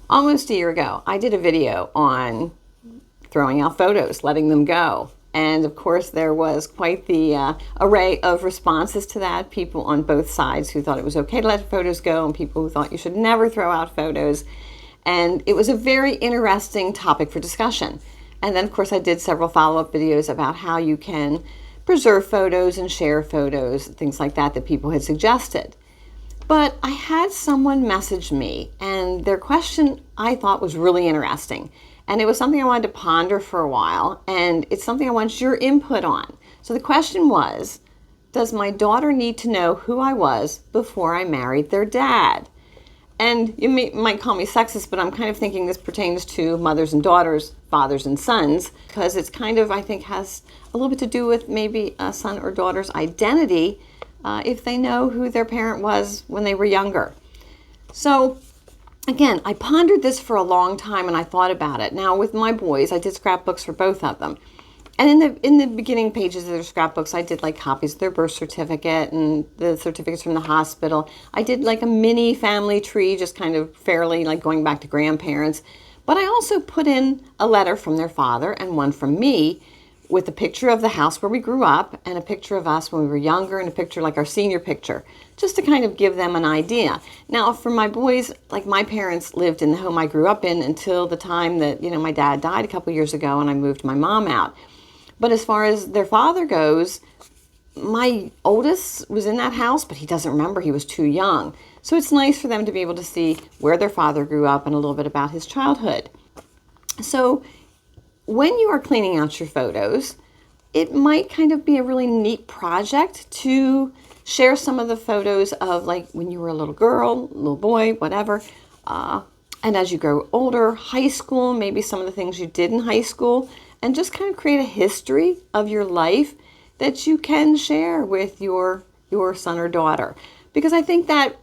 Almost a year ago, I did a video on throwing out photos, letting them go. And of course, there was quite the array of responses to that. People on both sides who thought it was okay to let photos go, and people who thought you should never throw out photos. And it was a very interesting topic for discussion. And then, of course, I did several follow-up videos about how you can preserve photos and share photos, things like that people had suggested. But I had someone message me, and their question I thought was really interesting. And it was something I wanted to ponder for a while, and it's something I want your input on. So the question was, does my daughter need to know who I was before I married their dad? And you might call me sexist, but I'm kind of thinking this pertains to mothers and daughters, fathers and sons, because it's kind of, I think, has a little bit to do with maybe a son or daughter's identity if they know who their parent was when they were younger. So again, I pondered this for a long time and I thought about it. Now with my boys, I did scrapbooks for both of them. And in the beginning pages of their scrapbooks, I did like copies of their birth certificate and the certificates from the hospital. I did like a mini family tree, just kind of fairly like going back to grandparents. But I also put in a letter from their father and one from me with a picture of the house where we grew up and a picture of us when we were younger and a picture like our senior picture, just to kind of give them an idea. Now, for my boys, like my parents lived in the home I grew up in until the time that, my dad died a couple years ago and I moved my mom out. But as far as their father goes, my oldest was in that house, but he doesn't remember. He was too young. So it's nice for them to be able to see where their father grew up and a little bit about his childhood. So when you are cleaning out your photos, it might kind of be a really neat project to share some of the photos of like when you were a little girl, little boy, whatever. And as you grow older, high school, maybe some of the things you did in high school, and just kind of create a history of your life that you can share with your son or daughter. Because I think that,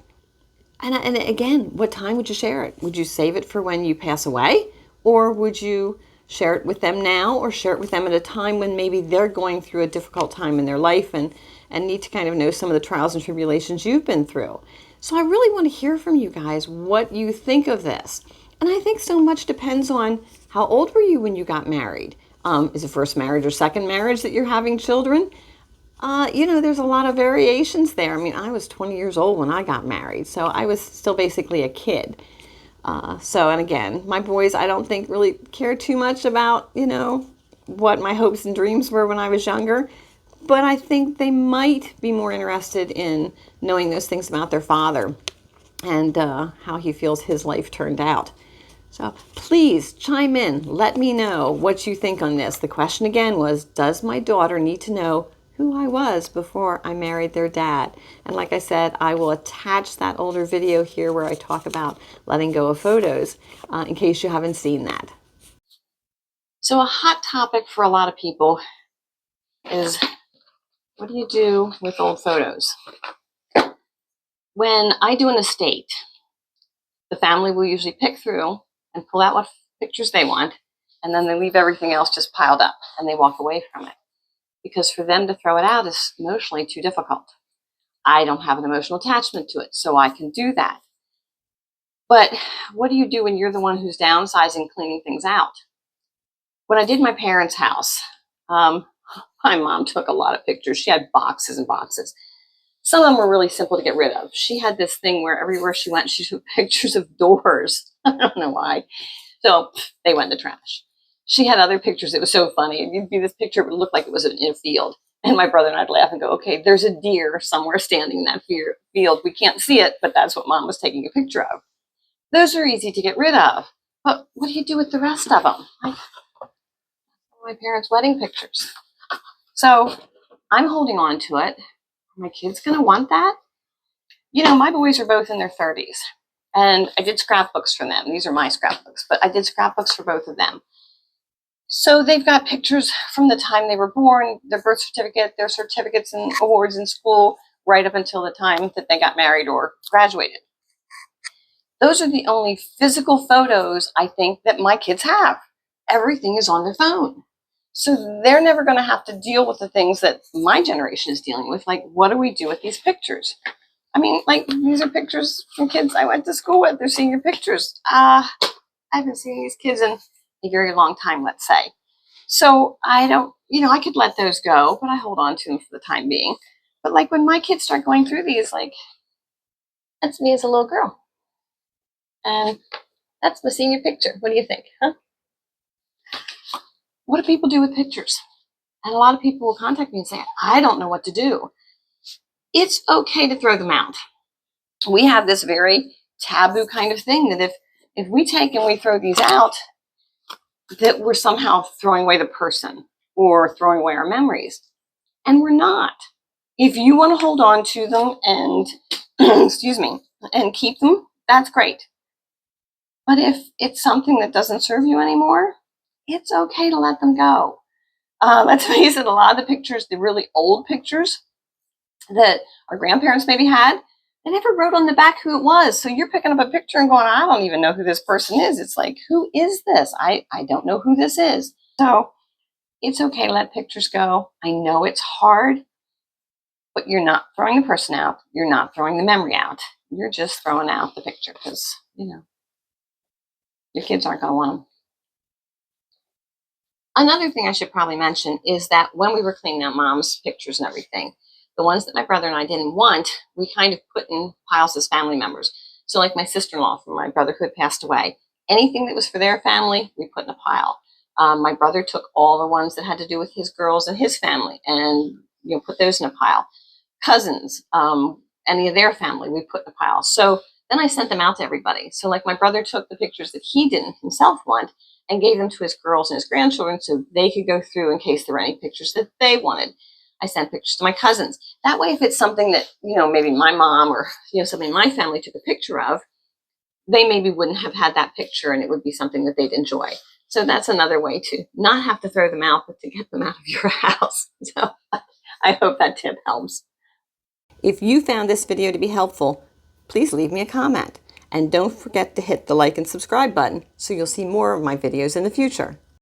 and again, what time would you share it? Would you save it for when you pass away? Or would you share it with them now, or share it with them at a time when maybe they're going through a difficult time in their life and need to kind of know some of the trials and tribulations you've been through? So I really want to hear from you guys what you think of this. And I think so much depends on how old were you when you got married? Is it first marriage or second marriage that you're having children? There's a lot of variations there. I mean, I was 20 years old when I got married, so I was still basically a kid. And again, my boys, I don't think really care too much about, what my hopes and dreams were when I was younger. But I think they might be more interested in knowing those things about their father and how he feels his life turned out. So please chime in. Let me know what you think on this. The question again was, does my daughter need to know who I was before I married their dad? And like I said, I will attach that older video here where I talk about letting go of photos in case you haven't seen that. So a hot topic for a lot of people is, what do you do with old photos? When I do an estate, the family will usually pick through and pull out what pictures they want, and then they leave everything else just piled up and they walk away from it. Because for them to throw it out is emotionally too difficult. I don't have an emotional attachment to it, so I can do that. But what do you do when you're the one who's downsizing, cleaning things out? When I did my parents' house, my mom took a lot of pictures. She had boxes and boxes. Some of them were really simple to get rid of. She had this thing where everywhere she went, she took pictures of doors. I don't know why. So they went in the trash. She had other pictures. It was so funny. You'd be this picture, it would look like it was in a field. And my brother and I'd laugh and go, okay, there's a deer somewhere standing in that field. We can't see it, but that's what mom was taking a picture of. Those are easy to get rid of. But what do you do with the rest of them? Like my parents' wedding pictures. So I'm holding on to it. Are my kids going to want that? My boys are both in their 30s. And I did scrapbooks for them. These are my scrapbooks, but I did scrapbooks for both of them. So they've got pictures from the time they were born, their birth certificate, their certificates and awards in school, right up until the time that they got married or graduated. Those are the only physical photos I think that my kids have. Everything is on their phone. So they're never going to have to deal with the things that my generation is dealing with. Like, what do we do with these pictures? I mean, like, these are pictures from kids I went to school with. They're senior pictures. I haven't seen these kids in a very long time, let's say. So I don't, I could let those go, but I hold on to them for the time being. But like when my kids start going through these, like, that's me as a little girl. And that's my senior picture. What do you think, huh? What do people do with pictures? And a lot of people will contact me and say, I don't know what to do. It's okay to throw them out. We have this very taboo kind of thing that if we take and we throw these out, that we're somehow throwing away the person or throwing away our memories. And we're not. If you want to hold on to them and, excuse me, and keep them, that's great. But if it's something that doesn't serve you anymore, it's okay to let them go. Let's face it, a lot of the pictures, the really old pictures that our grandparents maybe had, they never wrote on the back who it was. So you're picking up a picture and going, I don't even know who this person is. It's like, who is this? I don't know who this is. So it's okay to let pictures go. I know it's hard, but you're not throwing the person out. You're not throwing the memory out. You're just throwing out the picture because, your kids aren't going to want them. Another thing I should probably mention is that when we were cleaning out Mom's pictures and everything, the ones that my brother and I didn't want, we kind of put in piles as family members. So like my sister-in-law from my brother who had passed away, anything that was for their family, we put in a pile. My brother took all the ones that had to do with his girls and his family and put those in a pile. Cousins, any of their family, we put in a pile. So then I sent them out to everybody. So like my brother took the pictures that he didn't himself want and gave them to his girls and his grandchildren so they could go through in case there were any pictures that they wanted. I sent pictures to my cousins. That way, if it's something that, maybe my mom or, somebody in my family took a picture of, they maybe wouldn't have had that picture and it would be something that they'd enjoy. So that's another way to not have to throw them out, but to get them out of your house. So I hope that tip helps. If you found this video to be helpful, please leave me a comment. And don't forget to hit the like and subscribe button so you'll see more of my videos in the future.